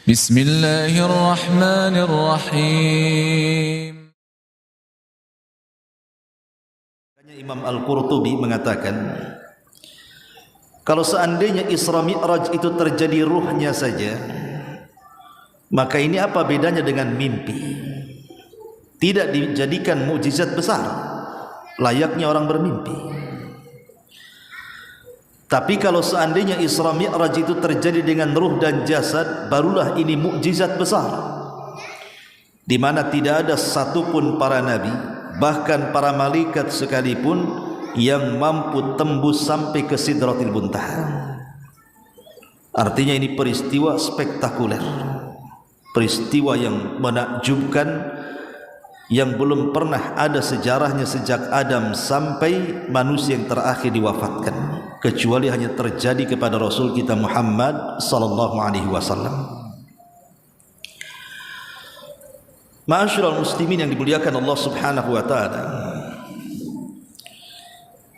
Bismillahirrahmanirrahim. Imam Al-Qurtubi mengatakan, kalau seandainya Isra Mi'raj itu terjadi ruhnya saja, maka ini apa bedanya dengan mimpi? Tidak dijadikan mukjizat besar, layaknya orang bermimpi. Tapi kalau seandainya Isra Mi'raj itu terjadi dengan ruh dan jasad, barulah ini mukjizat besar, di mana tidak ada satupun para nabi, bahkan para malaikat sekalipun, yang mampu tembus sampai ke Sidratil Muntaha. Artinya ini peristiwa spektakuler, peristiwa yang menakjubkan, yang belum pernah ada sejarahnya sejak Adam sampai manusia yang terakhir diwafatkan, kecuali hanya terjadi kepada Rasul kita Muhammad sallallahu alaihi wasallam. Ma'asyiral muslimin yang dimuliakan Allah Subhanahu wa taala,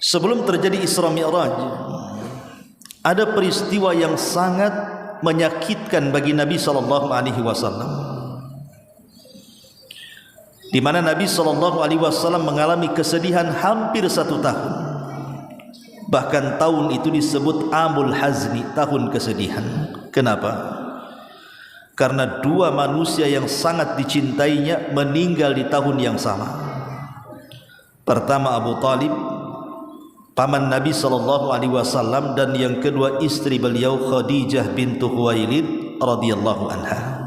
sebelum terjadi Isra Mi'raj, ada peristiwa yang sangat menyakitkan bagi Nabi sallallahu alaihi wasallam, di mana Nabi sallallahu alaihi wasallam mengalami kesedihan hampir 1 tahun. Bahkan tahun itu disebut Amul Hazni, tahun kesedihan. Kenapa? Karena 2 manusia yang sangat dicintainya meninggal di tahun yang sama. Pertama Abu Talib, paman Nabi sallallahu alaihi wasallam, dan yang kedua istri beliau Khadijah bintu Khuwailid radhiyallahu anha.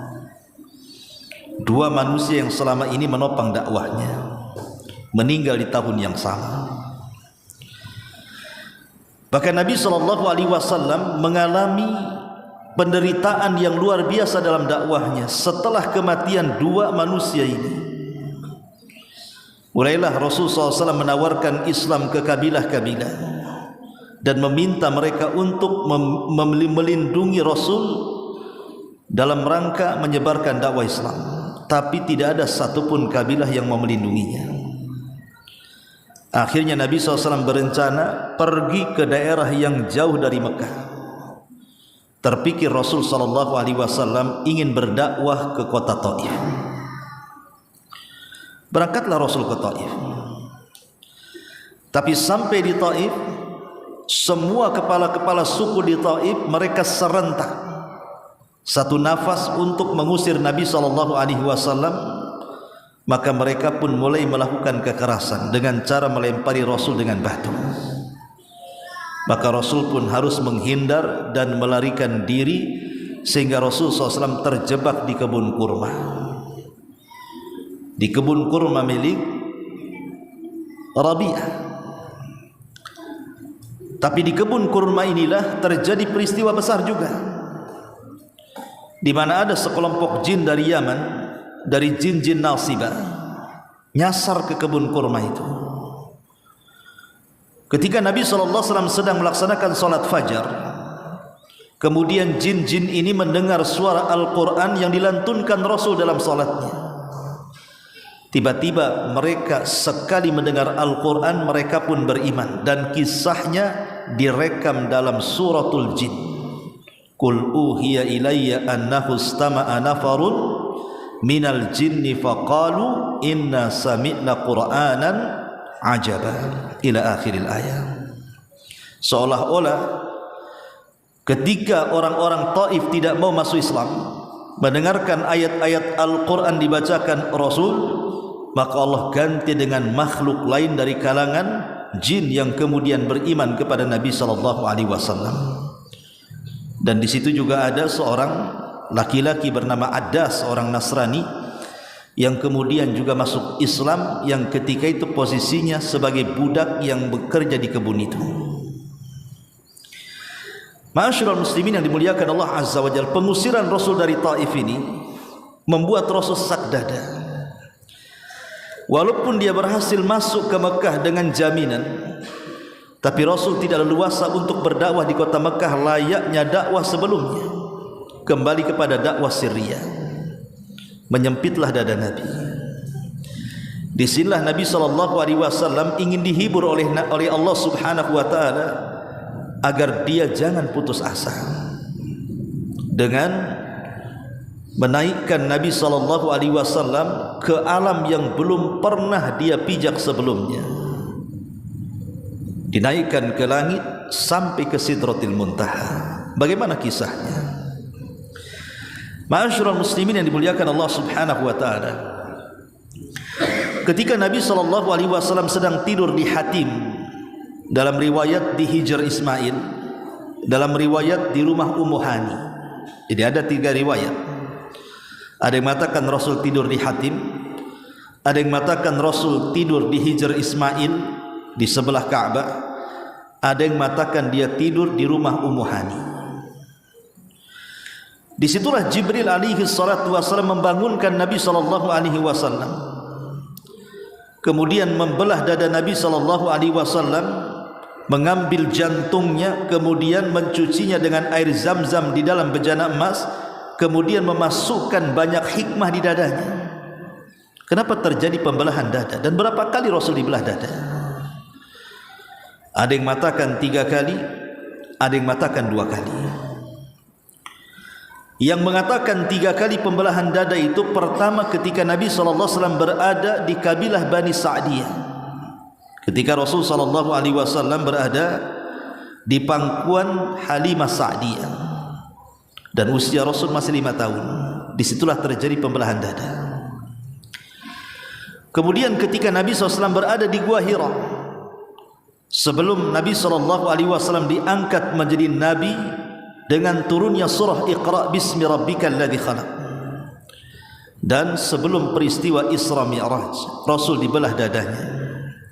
2 manusia yang selama ini menopang dakwahnya meninggal di tahun yang sama. Bahkan Nabi sallallahu alaihi wasallam mengalami penderitaan yang luar biasa dalam dakwahnya setelah kematian 2 manusia ini. Mulailah Rasul SAW menawarkan Islam ke kabilah-kabilah dan meminta mereka untuk melindungi Rasul dalam rangka menyebarkan dakwah Islam, tapi tidak ada satupun kabilah yang mau melindunginya. Akhirnya Nabi SAW berencana pergi ke daerah yang jauh dari Mekah. Terpikir Rasul SAW ingin berdakwah ke kota Taif. Berangkatlah Rasul ke Taif. Tapi sampai di Taif, semua kepala-kepala suku di Taif mereka serentak satu nafas untuk mengusir Nabi SAW. Maka mereka pun mulai melakukan kekerasan dengan cara melempari Rasul dengan batu. Maka Rasul pun harus menghindar dan melarikan diri, sehingga Rasul SAW terjebak di kebun kurma. Di kebun kurma milik Rabi'ah. Tapi di kebun kurma inilah terjadi peristiwa besar juga, di mana ada sekelompok jin dari Yaman, dari jin-jin Nasibah, nyasar ke kebun kurma itu. Ketika Nabi SAW sedang melaksanakan salat fajar, kemudian jin-jin ini mendengar suara Al-Quran yang dilantunkan Rasul dalam salatnya. Tiba-tiba mereka sekali mendengar Al-Quran, mereka pun beriman, dan kisahnya direkam dalam suratul jin. Qul uhiya ilayya annahu istama'a nafarun minal jinni faqalu inna sami'na qur'anan ajaba, ila akhiril ayat. Seolah-olah ketika orang-orang Taif tidak mau masuk Islam, mendengarkan ayat-ayat Al-Quran dibacakan Rasul, maka Allah ganti dengan makhluk lain dari kalangan jin yang kemudian beriman kepada Nabi SAW. Dan di situ juga ada seorang laki-laki bernama Adas, orang Nasrani, yang kemudian juga masuk Islam, yang ketika itu posisinya sebagai budak yang bekerja di kebun itu. Ma'asyiral muslimin yang dimuliakan Allah Azza wa Jalla, pengusiran Rasul dari Taif ini membuat Rasul sesak dada. Walaupun dia berhasil masuk ke Mekah dengan jaminan, tapi Rasul tidak leluasa untuk berdakwah di kota Mekah layaknya dakwah sebelumnya, kembali kepada dakwah sirriyah. Menyempitlah dada Nabi. Disinilah Nabi SAW ingin dihibur oleh Allah Subhanahu wa taala agar dia jangan putus asa dengan menaikkan Nabi SAW ke alam yang belum pernah dia pijak sebelumnya, dinaikkan ke langit sampai ke Sidratil Muntaha. Bagaimana kisahnya? Ma'asyiral muslimin yang dimuliakan Allah Subhanahu wa taala, ketika Nabi SAW sedang tidur di Hatim, dalam riwayat di Hijr Ismail, dalam riwayat di rumah Ummu Hani. Jadi ada 3 riwayat. Ada yang mengatakan Rasul tidur di Hatim, ada yang mengatakan Rasul tidur di Hijr Ismail di sebelah Ka'bah, ada yang mengatakan dia tidur di rumah Ummu Hani. Disitulah Jibril alaihi salatu wasallam membangunkan Nabi sallallahu alaihi wasallam, kemudian membelah dada Nabi sallallahu alaihi wasallam, mengambil jantungnya, kemudian mencucinya dengan air zam-zam di dalam bejana emas, kemudian memasukkan banyak hikmah di dadanya. Kenapa terjadi pembelahan dada dan berapa kali Rasul dibelah dada? Ada yang mengatakan 3 kali, ada yang mengatakan 2 kali. Yang mengatakan 3 kali pembelahan dada itu pertama ketika Nabi SAW berada di kabilah Bani Sa'diyah, ketika Rasul SAW berada di pangkuan Halimah Sa'diyah dan usia Rasul masih 5 tahun. Disitulah terjadi pembelahan dada. Kemudian ketika Nabi SAW berada di Gua Hira, sebelum Nabi SAW diangkat menjadi Nabi dengan turunnya surah Iqra bismi rabbikal ladzi khalaq, dan sebelum peristiwa Isra Mi'raj, Rasul dibelah dadanya.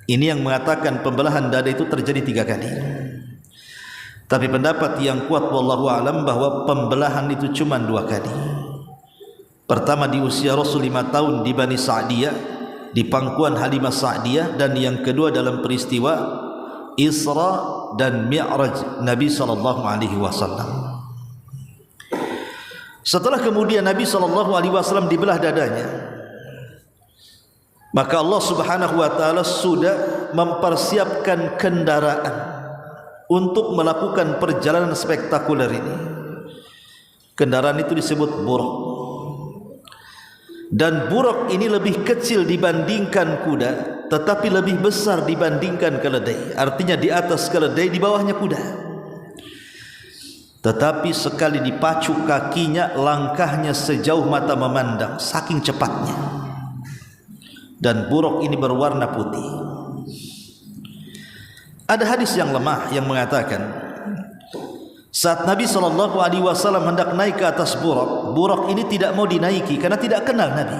Ini yang mengatakan pembelahan dada itu terjadi 3 kali. Tapi pendapat yang kuat wallahu alam bahwa pembelahan itu cuma 2 kali. Pertama di usia Rasul 5 tahun di Bani Sa'diyah, di pangkuan Halimah Sa'diyah, dan yang kedua dalam peristiwa Isra dan Mi'raj Nabi SAW. Setelah kemudian Nabi SAW dibelah dadanya, maka Allah Subhanahu wa taala sudah mempersiapkan kendaraan untuk melakukan perjalanan spektakuler ini. Kendaraan itu disebut buraq, dan buraq ini lebih kecil dibandingkan kuda, tetapi lebih besar dibandingkan keledai. Artinya di atas keledai, di bawahnya kuda. Tetapi sekali dipacu kakinya, langkahnya sejauh mata memandang, saking cepatnya. Dan buraq ini berwarna putih. Ada hadis yang lemah yang mengatakan saat Nabi SAW hendak naik ke atas buraq, buraq ini tidak mau dinaiki karena tidak kenal Nabi.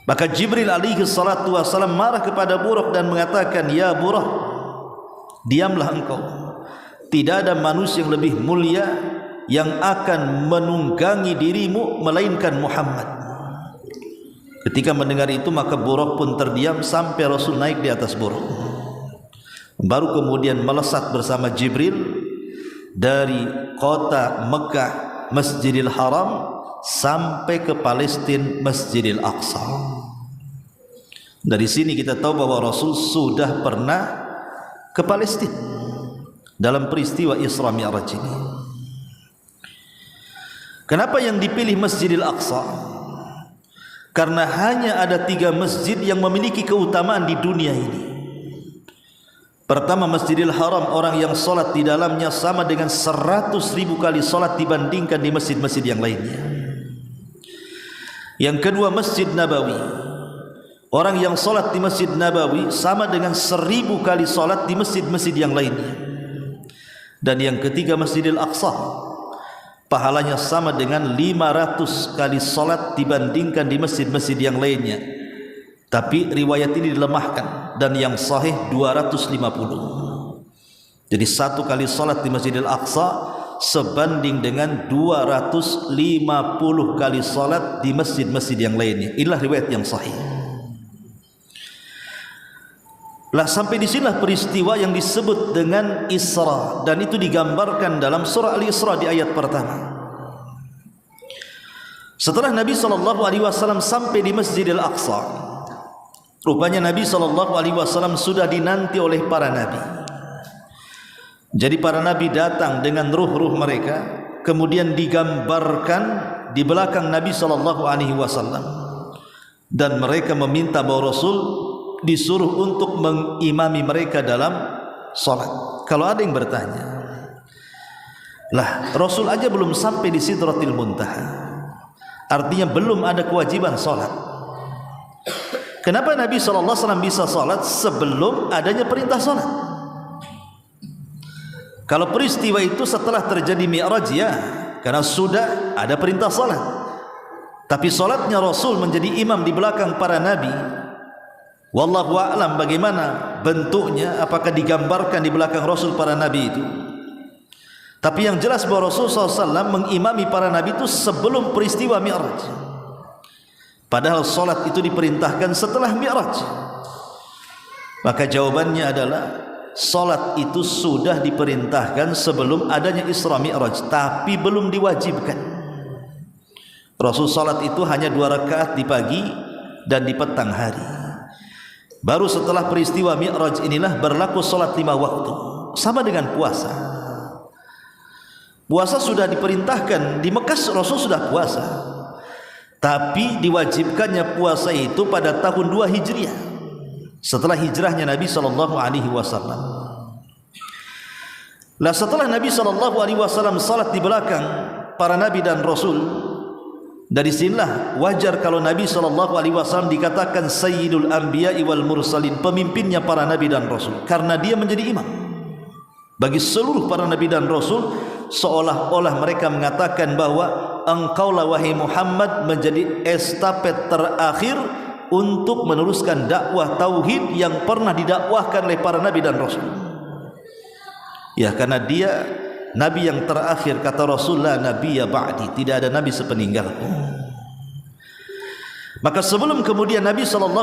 Maka Jibril alaihi salatu wasallam marah kepada buraq dan mengatakan, "Ya buraq, diamlah engkau. Tidak ada manusia yang lebih mulia yang akan menunggangi dirimu melainkan Muhammad." Ketika mendengar itu, maka buraq pun terdiam sampai Rasul naik di atas buraq. Baru kemudian melesat bersama Jibril dari kota Mekah Masjidil Haram sampai ke Palestina Masjidil Aqsa. Dari sini kita tahu bahwa Rasul sudah pernah ke Palestina dalam peristiwa Isra Mi'raj ini. Kenapa yang dipilih Masjidil Aqsa? Karena hanya ada 3 masjid yang memiliki keutamaan di dunia ini. Pertama, Masjidil Haram, orang yang solat di dalamnya sama dengan 100.000 kali solat dibandingkan di masjid-masjid yang lainnya. Yang kedua, Masjid Nabawi, orang yang solat di Masjid Nabawi sama dengan 1000 kali solat di masjid-masjid yang lainnya. Dan yang ketiga, Masjidil Aqsa, pahalanya sama dengan 500 kali solat dibandingkan di masjid-masjid yang lainnya. Tapi riwayat ini dilemahkan, dan yang sahih 250. Jadi 1 kali salat di Masjidil Aqsa sebanding dengan 250 kali salat di masjid-masjid yang lainnya. Inilah riwayat yang sahih. Lah sampai di sinilah peristiwa yang disebut dengan Isra, dan itu digambarkan dalam surah Al-Isra di ayat pertama. Setelah Nabi SAW sampai di Masjidil Aqsa, rupanya Nabi SAW sudah dinanti oleh para nabi. Jadi para nabi datang dengan ruh-ruh mereka, kemudian digambarkan di belakang Nabi SAW, dan mereka meminta bahwa Rasul disuruh untuk mengimami mereka dalam salat. Kalau ada yang bertanya, lah Rasul aja belum sampai di Sidratil Muntaha, artinya belum ada kewajiban salat. Kenapa Nabi SAW bisa salat sebelum adanya perintah salat? Kalau peristiwa itu setelah terjadi Mi'raj, ya, karena sudah ada perintah salat. Tapi salatnya Rasul menjadi imam di belakang para nabi, wallahu a'lam bagaimana bentuknya, apakah digambarkan di belakang Rasul para nabi itu. Tapi yang jelas bahwa Rasul SAW mengimami para nabi itu sebelum peristiwa Mi'raj. Padahal salat itu diperintahkan setelah Mi'raj. Maka jawabannya adalah salat itu sudah diperintahkan sebelum adanya Isra Mi'raj, tapi belum diwajibkan. Rasul salat itu hanya 2 rakaat di pagi dan di petang hari. Baru setelah peristiwa Mi'raj inilah berlaku salat 5 waktu, sama dengan puasa. Puasa sudah diperintahkan di Mekah, Rasul sudah puasa, tapi diwajibkannya puasa itu pada tahun 2 Hijriah, setelah hijrahnya Nabi SAW. Lah setelah Nabi SAW salat di belakang para nabi dan Rasul, dari sinilah wajar kalau Nabi SAW dikatakan Sayyidul Anbiya'i wal Mursalin, pemimpinnya para nabi dan Rasul, karena dia menjadi imam bagi seluruh para nabi dan Rasul. Seolah-olah mereka mengatakan bahwa engkaulah wahai Muhammad menjadi estafet terakhir untuk meneruskan dakwah tauhid yang pernah didakwahkan oleh para nabi dan Rasul. Ya, karena dia nabi yang terakhir, kata Rasulullah, nabiyya ba'di, tidak ada nabi sepeninggalku. Maka sebelum kemudian Nabi SAW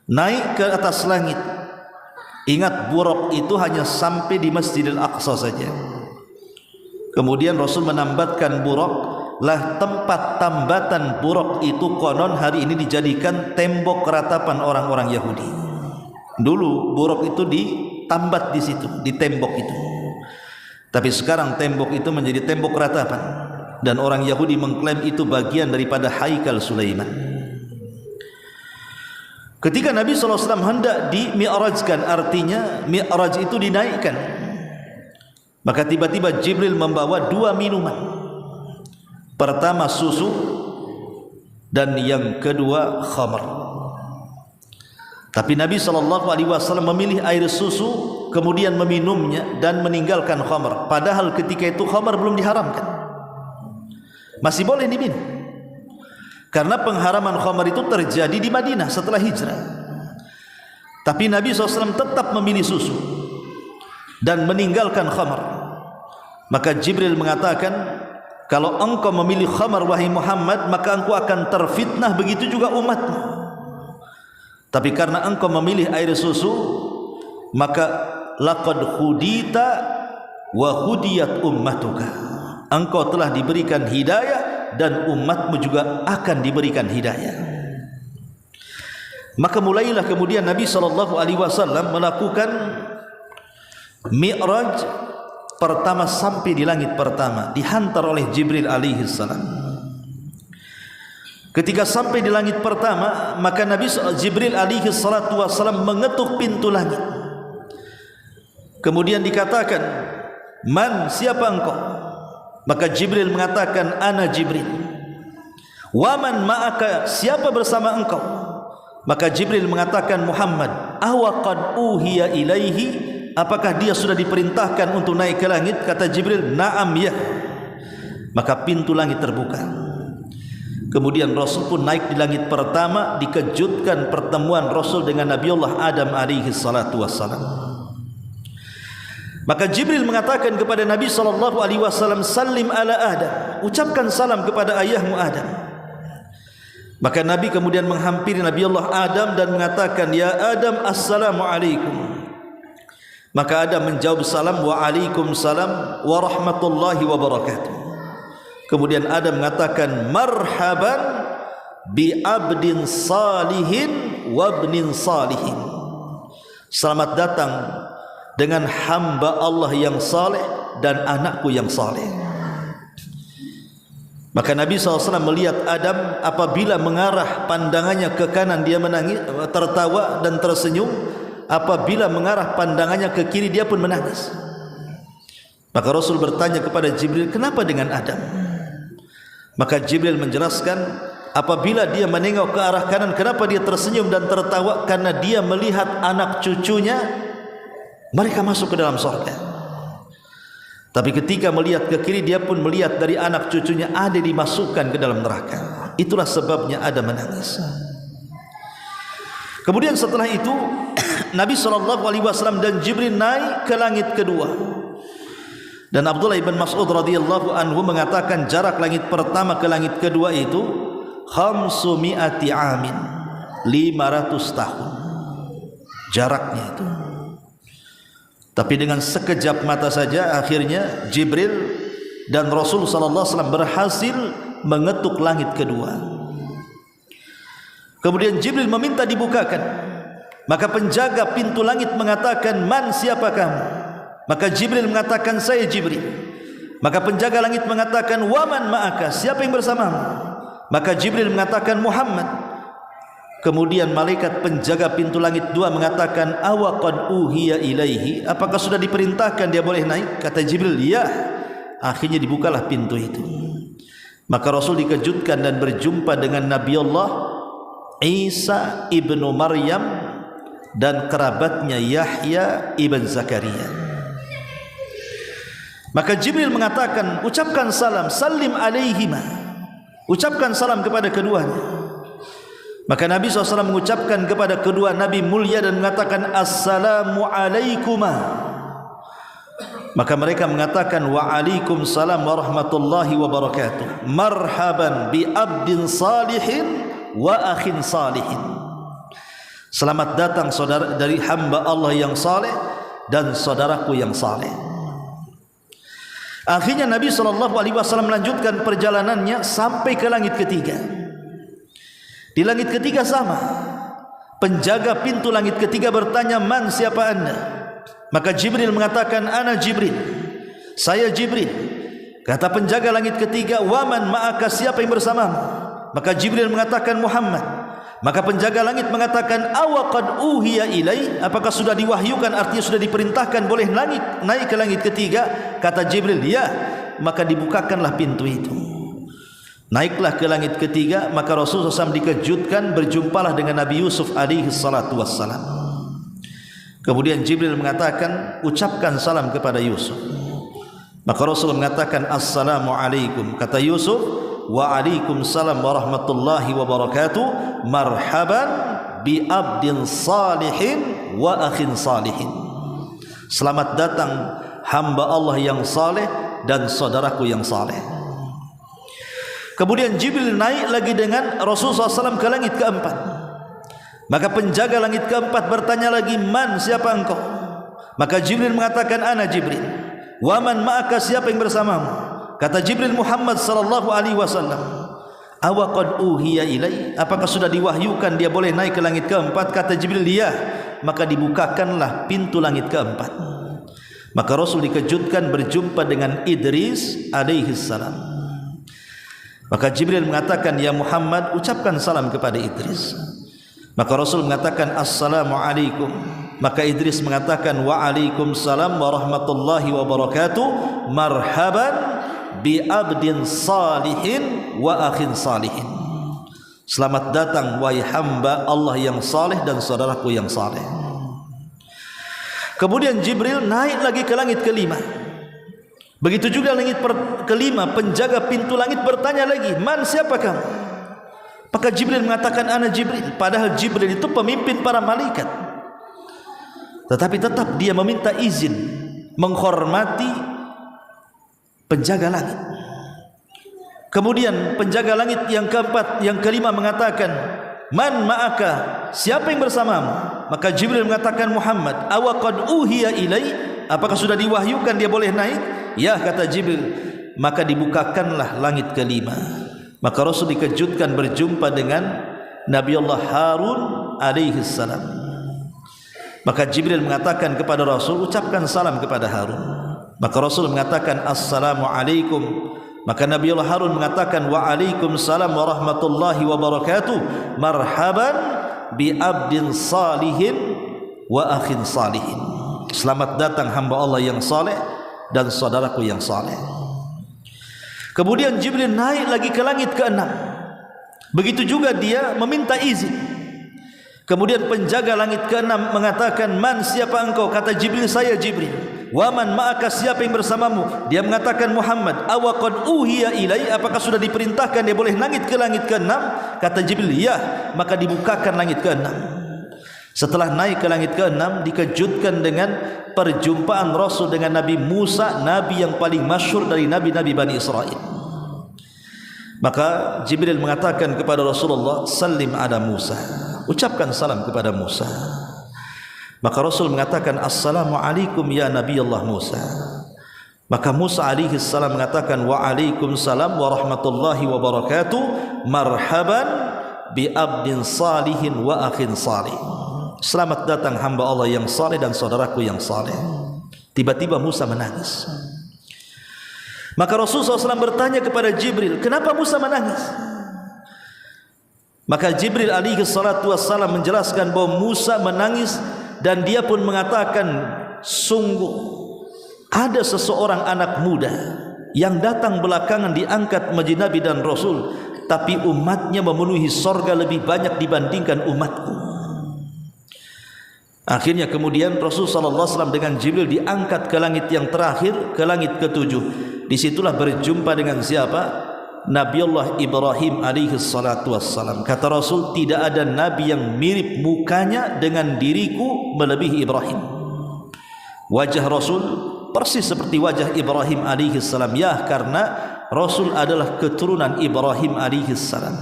naik ke atas langit, ingat buraq itu hanya sampai di Masjidil Aqsa saja. Kemudian Rasul menambatkan buraq, lah tempat tambatan buraq itu konon hari ini dijadikan tembok ratapan orang-orang Yahudi. Dulu buraq itu ditambat di situ, di tembok itu. Tapi sekarang tembok itu menjadi tembok ratapan, dan orang Yahudi mengklaim itu bagian daripada Haikal Sulaiman. Ketika Nabi SAW hendak di-mi'rajkan, artinya mi'raj itu dinaikkan, maka tiba-tiba Jibril membawa 2 minuman. Pertama susu, dan yang kedua khamar. Tapi Nabi SAW memilih air susu, kemudian meminumnya dan meninggalkan khamar. Padahal ketika itu khamar belum diharamkan, masih boleh diminum, karena pengharaman khamar itu terjadi di Madinah setelah hijrah. Tapi Nabi SAW tetap memilih susu dan meninggalkan khamar. Maka Jibril mengatakan, kalau engkau memilih khamar wahai Muhammad, maka engkau akan terfitnah, begitu juga umatmu. Tapi karena engkau memilih air susu, maka laqad hudita wa hudiyat ummatuka, engkau telah diberikan hidayah dan umatmu juga akan diberikan hidayah. Maka mulailah kemudian Nabi SAW melakukan Mi'raj pertama sampai di langit pertama, dihantar oleh Jibril alaihi salam. Ketika sampai di langit pertama, maka Nabi Jibril alaihi salatu wassalam mengetuk pintu langit. Kemudian dikatakan, "Man, siapa engkau?" Maka Jibril mengatakan, "Ana Jibril." "Wa man ma'aka, siapa bersama engkau?" Maka Jibril mengatakan, "Muhammad." "Awa qad uhiya ilaihi, apakah dia sudah diperintahkan untuk naik ke langit?" Kata Jibril, "Na'am, ya." Maka pintu langit terbuka. Kemudian Rasul pun naik di langit pertama, dikejutkan pertemuan Rasul dengan Nabiullah Adam alaihi salatu wassalam. Maka Jibril mengatakan kepada Nabi SAW, "Salim ala Adam," ucapkan salam kepada ayahmu Adam. Maka Nabi kemudian menghampiri Nabiullah Adam dan mengatakan, "Ya Adam, assalamualaikum." Maka Adam menjawab salam, "Waalaikumsalam warahmatullahi wabarakatuh." Kemudian Adam mengatakan, "Marhaban bi abdin salihin wa ibnin salihin." Selamat datang dengan hamba Allah yang saleh dan anakku yang saleh. Maka Nabi SAW melihat Adam apabila mengarah pandangannya ke kanan dia menangis, tertawa dan tersenyum. Apabila mengarah pandangannya ke kiri dia pun menangis. Maka Rasul bertanya kepada Jibril, kenapa dengan Adam? Maka Jibril menjelaskan, apabila dia menengok ke arah kanan, kenapa dia tersenyum dan tertawa? Karena dia melihat anak cucunya mereka masuk ke dalam surga. Tapi ketika melihat ke kiri, dia pun melihat dari anak cucunya ada dimasukkan ke dalam neraka. Itulah sebabnya Adam menangis. Kemudian setelah itu Nabi SAW dan Jibril naik ke langit kedua. Dan Abdullah ibn Mas'ud radhiyallahu anhu mengatakan jarak langit pertama ke langit kedua itu 500 amin, 500 tahun jaraknya itu. Tapi dengan sekejap mata saja akhirnya Jibril dan Rasul sallallahu alaihi wasallam berhasil mengetuk langit kedua. Kemudian Jibril meminta dibukakan. Maka penjaga pintu langit mengatakan, "Man, siapa kamu?" Maka Jibril mengatakan, "Saya Jibril." Maka penjaga langit mengatakan, "Wa man ma'aka?" Siapa yang bersamamu? Maka Jibril mengatakan, "Muhammad." Kemudian malaikat penjaga pintu langit dua mengatakan, "Awa qad uhiya ilaihi?" Apakah sudah diperintahkan dia boleh naik? Kata Jibril, "Ya." Akhirnya dibukalah pintu itu. Maka Rasul dikejutkan dan berjumpa dengan Nabi Allah Isa ibnu Maryam dan kerabatnya Yahya ibn Zakaria. Maka Jibril mengatakan, "Ucapkan salam, salim alaihima." Ucapkan salam kepada keduanya. Maka Nabi SAW mengucapkan kepada kedua Nabi mulia dan mengatakan, "Assalamu alaikuma." Maka mereka mengatakan, "Waalaikumsalam warahmatullahi wabarakatuh. Marhaban bi abdin salihin wa akhin salihin." Selamat datang saudara dari hamba Allah yang saleh dan saudaraku yang saleh. Akhirnya Nabi SAW melanjutkan perjalanannya sampai ke langit ketiga. Di langit ketiga sama. Penjaga pintu langit ketiga bertanya, "Man, siapa anda?" Maka Jibril mengatakan, "Ana Jibril." Saya Jibril. Kata penjaga langit ketiga, "Wa man ma'aka?" Siapa yang bersamamu? Maka Jibril mengatakan, "Muhammad." Maka penjaga langit mengatakan, "Awa qad uhiya ilai?" Apakah sudah diwahyukan, artinya sudah diperintahkan boleh naik ke langit ketiga? Kata Jibril, "Ya." Maka dibukakanlah pintu itu. Naiklah ke langit ketiga. Maka Rasulullah SAW dikejutkan, berjumpalah dengan Nabi Yusuf alaihi salatu wassalam. Kemudian Jibril mengatakan, "Ucapkan salam kepada Yusuf." Maka Rasulullah mengatakan, "Assalamu alaikum." Kata Yusuf, "Waalaikumsalam warahmatullahi wabarakatuh. Marhaban bi abdin salihin wa akhin salihin." Selamat datang hamba Allah yang saleh dan saudaraku yang saleh. Kemudian Jibril naik lagi dengan Rasulullah SAW ke langit keempat. Maka penjaga langit keempat bertanya lagi, "Man, siapa engkau?" Maka Jibril mengatakan, "Ana Jibril." "Wa man ma'aka?" Siapa yang bersamamu? Kata Jibril, "Muhammad sallallahu alaihi wasallam." "Awa qad uhiya ilai?" Apakah sudah diwahyukan dia boleh naik ke langit keempat? Kata Jibril, "Ya." Maka dibukakanlah pintu langit keempat. Maka Rasul dikejutkan berjumpa dengan Idris alaihi salam. Maka Jibril mengatakan, "Ya Muhammad, ucapkan salam kepada Idris." Maka Rasul mengatakan, "Assalamu alaikum." Maka Idris mengatakan, "Waalaikumsalam warahmatullahi wabarakatuh. Marhaban bi abdin salihin wa akhin salihin." Selamat datang wahai hamba Allah yang saleh dan saudaraku yang saleh. Kemudian Jibril naik lagi ke langit kelima. Begitu juga langit kelima, penjaga pintu langit bertanya lagi, "Man, siapa kamu?" Maka Jibril mengatakan, "Ana Jibril." Padahal Jibril itu pemimpin para malaikat. Tetapi tetap dia meminta izin menghormati penjaga langit. Kemudian penjaga langit yang keempat, yang kelima mengatakan, "Man ma'aka?" Siapa yang bersamamu? Maka Jibril mengatakan, "Muhammad." "Awa qad uhiya ilai?" Apakah sudah diwahyukan dia boleh naik? "Ya," kata Jibril. Maka dibukakanlah langit kelima. Maka Rasul dikejutkan berjumpa dengan Nabi Allah Harun alaihi salam. Maka Jibril mengatakan kepada Rasul, "Ucapkan salam kepada Harun." Maka Rasul mengatakan, "Assalamu alaikum." Maka Nabi Allah Harun mengatakan, waalaikumsalam warahmatullahi wabarakatuh, marhaban bi abdin salihin wa akhin salihin. Selamat datang hamba Allah yang saleh dan saudaraku yang saleh. Kemudian Jibril naik lagi ke langit ke-6. Begitu juga dia meminta izin. Kemudian penjaga langit ke-6 mengatakan, man, siapa engkau? Kata Jibril, saya Jibril. Wa man ma'aka, siapa yang bersamamu? Dia mengatakan Muhammad. Awa qad uhiya ilai, apakah sudah diperintahkan dia boleh naik ke langit ke-6? Kata Jibril, ya. Maka dibukakan langit ke-6. Setelah naik ke langit ke-6, dikejutkan dengan perjumpaan Rasul dengan Nabi Musa, nabi yang paling masyhur dari nabi-nabi Bani Israel. Maka Jibril mengatakan kepada Rasulullah, salim ala Musa, ucapkan salam kepada Musa. Maka Rasul mengatakan, assalamualaikum ya Nabi Allah Musa. Maka Musa alaihi salam mengatakan, waalaikumsalam warahmatullahi wabarakatuh, marhaban bi abdin salihin wa akhin salih. Selamat datang hamba Allah yang saleh dan saudaraku yang saleh. Tiba-tiba Musa menangis. Maka Rasulullah SAW bertanya kepada Jibril, kenapa Musa menangis? Maka Jibril alaihi salatu wassalam menjelaskan bahwa Musa menangis dan dia pun mengatakan, sungguh ada seseorang anak muda yang datang belakangan diangkat menjadi Nabi dan Rasul, tapi umatnya memenuhi sorga lebih banyak dibandingkan umatku. Akhirnya kemudian Rasulullah SAW dengan Jibril diangkat ke langit yang terakhir, ke langit ke-7. Disitulah berjumpa dengan siapa? Nabi Allah Ibrahim alaihi salatu wassalam. Kata Rasul, tidak ada nabi yang mirip mukanya dengan diriku melebihi Ibrahim. Wajah Rasul persis seperti wajah Ibrahim alaihi salam. Ya, karena Rasul adalah keturunan Ibrahim alaihi salam.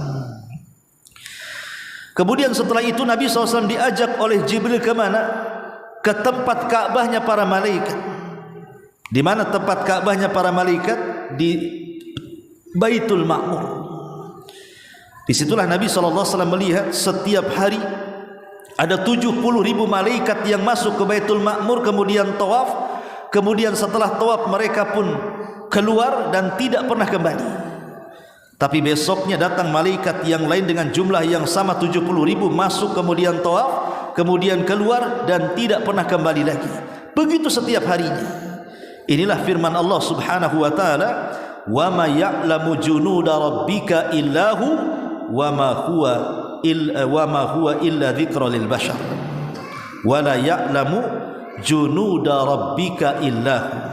Kemudian setelah itu Nabi SAW diajak oleh Jibril ke mana? Ke tempat Ka'bahnya para malaikat. Di mana tempat Ka'bahnya para malaikat? Di Baitul Ma'mur. Disitulah Nabi SAW melihat setiap hari ada 70.000 malaikat yang masuk ke Baitul Ma'mur, kemudian tawaf, kemudian setelah tawaf mereka pun keluar dan tidak pernah kembali. Tapi besoknya datang malaikat yang lain dengan jumlah yang sama, 70.000 masuk, kemudian tawaf, kemudian keluar dan tidak pernah kembali lagi. Begitu setiap harinya. Inilah firman Allah Subhanahu wa taala, wa ma ya'lamu junuda rabbika illahu wa ma huwa illa dzikra lil bashar wa la ya'lamu junuda rabbika illahu.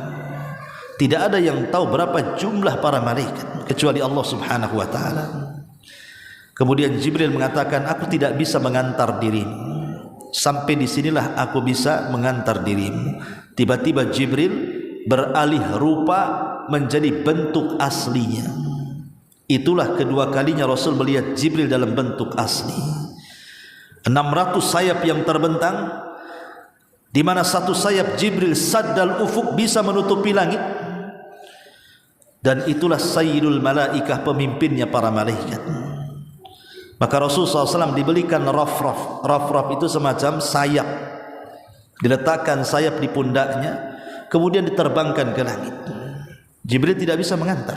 Tidak ada yang tahu berapa jumlah para malaikat kecuali Allah Subhanahu wa taala. Kemudian Jibril mengatakan, aku tidak bisa mengantar dirimu. Sampai di sinilah aku bisa mengantar dirimu. Tiba-tiba Jibril beralih rupa menjadi bentuk aslinya. Itulah kedua kalinya Rasul melihat Jibril dalam bentuk asli. 600 sayap yang terbentang, di mana satu sayap Jibril saddal ufuk, bisa menutupi langit. Dan itulah sayyidul malaikah, pemimpinnya para malaikat. Maka Rasulullah SAW dibelikan rafraf. Rafraf itu semacam sayap, diletakkan sayap di pundaknya, kemudian diterbangkan ke langit. Jibril tidak bisa mengantar.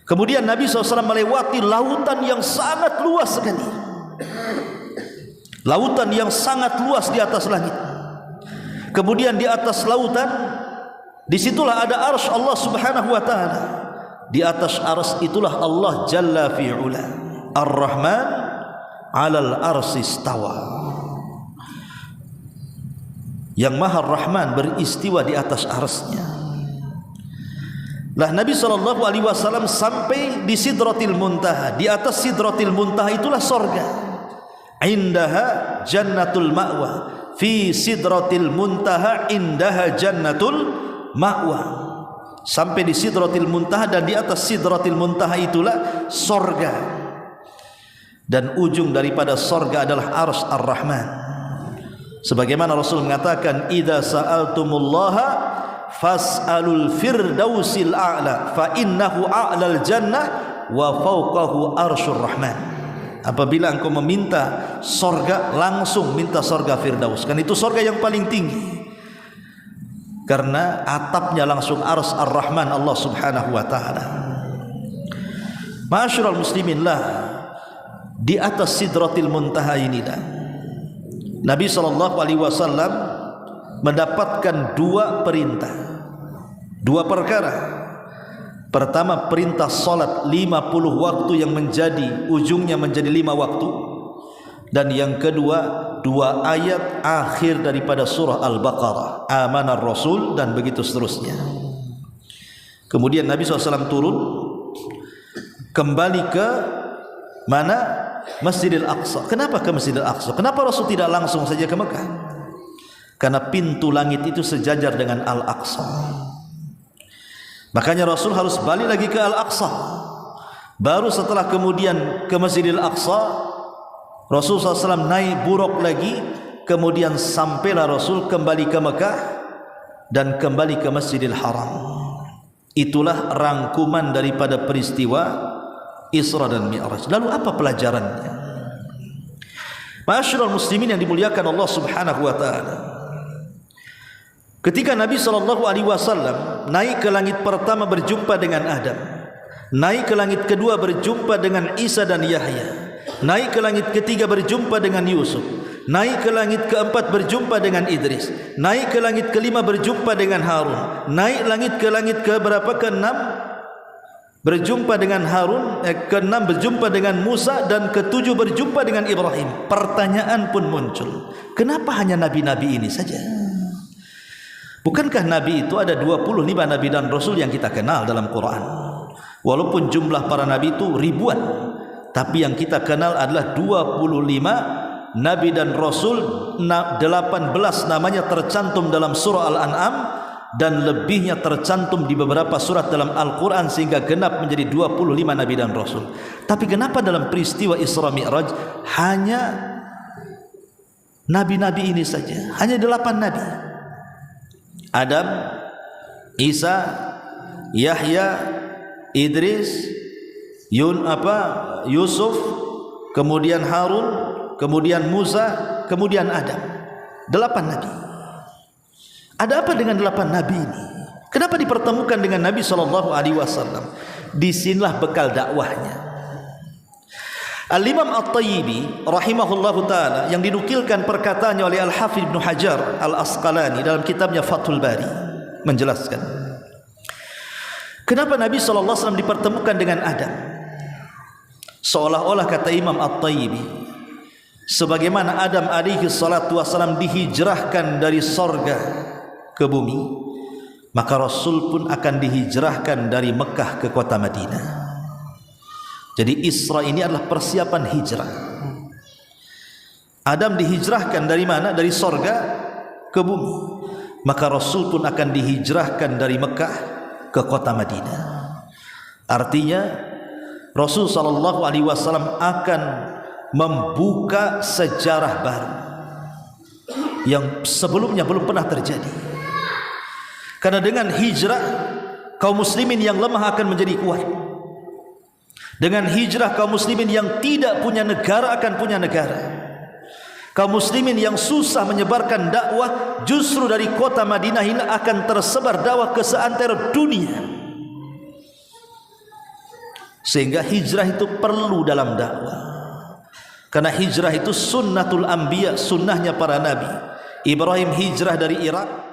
Kemudian Nabi SAW melewati lautan yang sangat luas sekali. Lautan yang sangat luas di atas langit. Kemudian di atas lautan, disitulah ada arsy Allah Subhanahu wa ta'ala. Di atas arsy itulah Allah Jalla fi'ula. Ar-Rahman 'alal arsy istawa. Yang Maha Rahman beristiwa di atas arsy-Nya. Lah Nabi SAW sampai di Sidratil Muntaha. Di atas Sidratil Muntaha itulah sorga. Indaha jannatul ma'wa. Fi Sidratil Muntaha indaha jannatul ma'wa. Sampai di Sidratil Muntaha, dan di atas Sidratil Muntaha itulah sorga. Dan ujung daripada sorga adalah arsy Ar-Rahman. Sebagaimana Rasul mengatakan, idza sa'altumullaha fas'alul firdausil a'la fa innahu a'lal jannah wa fawqahu arsyur rahman. Apabila engkau meminta sorga, langsung minta sorga firdaus, kan itu sorga yang paling tinggi. karena atapnya langsung Ars Ar-Rahman Allah Subhanahu wa taala. Ma'asyiral muslimin, lah di atas Sidratil Muntaha ini dah Nabi SAW mendapatkan dua perintah, dua perkara. Pertama, perintah salat 50 waktu yang menjadi ujungnya menjadi 5 waktu, dan yang kedua, 2 ayat akhir daripada surah Al-Baqarah, Amanar Rasul, dan begitu seterusnya. Kemudian Nabi SAW turun kembali ke mana? Masjidil Aqsa. Kenapa ke Masjidil Aqsa? Kenapa Rasul tidak langsung saja ke Mekah? Karena pintu langit itu sejajar dengan Al-Aqsa. Makanya Rasul harus balik lagi ke Al-Aqsa. Baru setelah kemudian ke Masjidil Aqsa, Rasul SAW naik buruk lagi. Kemudian sampailah Rasul kembali ke Mekah dan kembali ke Masjidil Haram. Itulah rangkuman daripada peristiwa Isra dan Mi'raj. Lalu apa pelajarannya? Ma'asyiral muslimin yang dimuliakan Allah Subhanahu wa taala. Ketika Nabi SAW naik ke langit pertama berjumpa dengan Adam, naik ke langit kedua berjumpa dengan Isa dan Yahya, naik ke langit ketiga berjumpa dengan Yusuf, naik ke langit keempat berjumpa dengan Idris, naik ke langit kelima berjumpa dengan Harun, naik langit ke langit ke berapa? Ke-6 berjumpa dengan Harun, ke-6 berjumpa dengan Musa, dan ke-7 berjumpa dengan Ibrahim. Pertanyaan pun muncul, kenapa hanya nabi-nabi ini saja? Bukankah nabi itu ada 25 nabi dan rasul yang kita kenal dalam Quran? Walaupun jumlah para nabi itu ribuan, tapi yang kita kenal adalah 25 nabi dan rasul. 18 namanya tercantum dalam surah Al-An'am, dan lebihnya tercantum di beberapa surat dalam Al-Quran, sehingga genap menjadi 25 nabi dan rasul. Tapi kenapa dalam peristiwa Isra Mi'raj hanya nabi-nabi ini saja? Hanya 8 nabi: Adam, Isa, Yahya, Idris, Yusuf, kemudian Harun, kemudian Musa, kemudian Adam. 8 nabi. Ada apa dengan 8 nabi ini? Kenapa dipertemukan dengan Nabi SAW? Disinilah bekal dakwahnya. Al-Imam At-Tayyibi rahimahullahu ta'ala, yang dinukilkan perkataannya oleh Al-Hafidh Ibn Hajar Al-Asqalani dalam kitabnya Fathul Bari, menjelaskan kenapa Nabi SAW dipertemukan dengan Adam. Seolah-olah, kata Imam At-Tayyibi, sebagaimana Adam alaihi salatu wassalam dihijrahkan dari sorga ke bumi, maka Rasul pun akan dihijrahkan dari Mekah ke kota Madinah. Jadi Isra ini adalah persiapan hijrah. Adam dihijrahkan dari mana? Dari sorga ke bumi. Maka Rasul pun akan dihijrahkan dari Mekah ke kota Madinah. Artinya Rasul SAW akan membuka sejarah baru yang sebelumnya belum pernah terjadi. Karena dengan hijrah, kaum muslimin yang lemah akan menjadi kuat. Dengan hijrah, kaum muslimin yang tidak punya negara akan punya negara. Kaum muslimin yang susah menyebarkan dakwah, justru dari kota Madinah ini akan tersebar dakwah ke seantero dunia. Sehingga hijrah itu perlu dalam dakwah. Karena hijrah itu sunnatul anbiya, sunnahnya para nabi. Ibrahim hijrah dari Irak